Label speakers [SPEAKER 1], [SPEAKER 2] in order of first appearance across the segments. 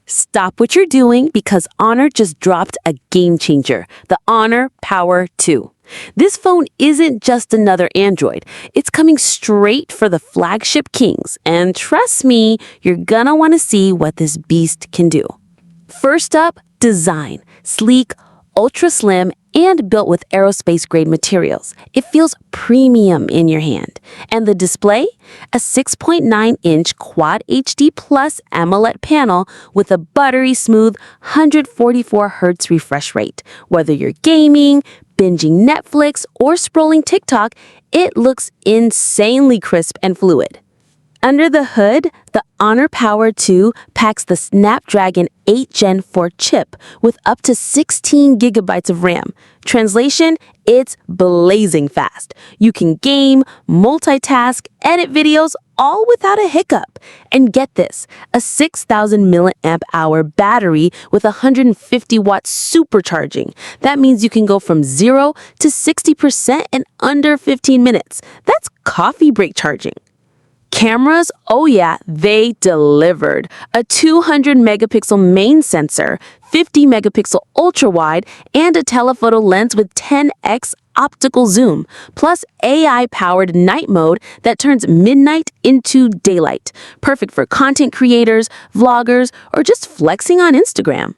[SPEAKER 1] Stop what you're doing because Honor just dropped a game changer, the Honor Power 2. This phone isn't just another Android. It's coming straight for the flagship kings, and trust me, you're gonna want to see what this beast can do. First up, design. Sleek, ultra slim, and built with aerospace-grade materials. It feels premium in your hand. And the display? A 6.9-inch Quad HD Plus AMOLED panel with a buttery smooth 144 Hz refresh rate. Whether you're gaming, binging Netflix, or scrolling TikTok, it looks insanely crisp and fluid. Under the hood, the Honor Power 2 packs the Snapdragon 8 Gen 4 chip with up to 16 gigabytes of RAM. Translation, it's blazing fast. You can game, multitask, edit videos, all without a hiccup. And get this, a 6,000 milliamp hour battery with 150 watts supercharging. That means you can go from 0 to 60% in under 15 minutes. That's coffee break charging. Cameras, oh yeah, they delivered. A 200 megapixel main sensor, 50 megapixel ultra wide, and a telephoto lens with 10x optical zoom, plus AI-powered night mode that turns midnight into daylight. Perfect for content creators, vloggers, or just flexing on Instagram.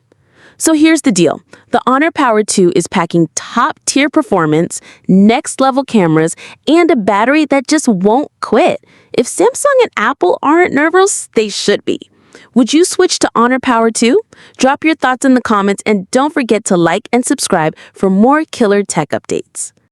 [SPEAKER 1] So here's the deal. The Honor Power 2 is packing top-tier performance, next-level cameras, and a battery that just won't quit. If Samsung and Apple aren't nervous, they should be. Would you switch to Honor Power 2? Drop your thoughts in the comments and don't forget to like and subscribe for more killer tech updates.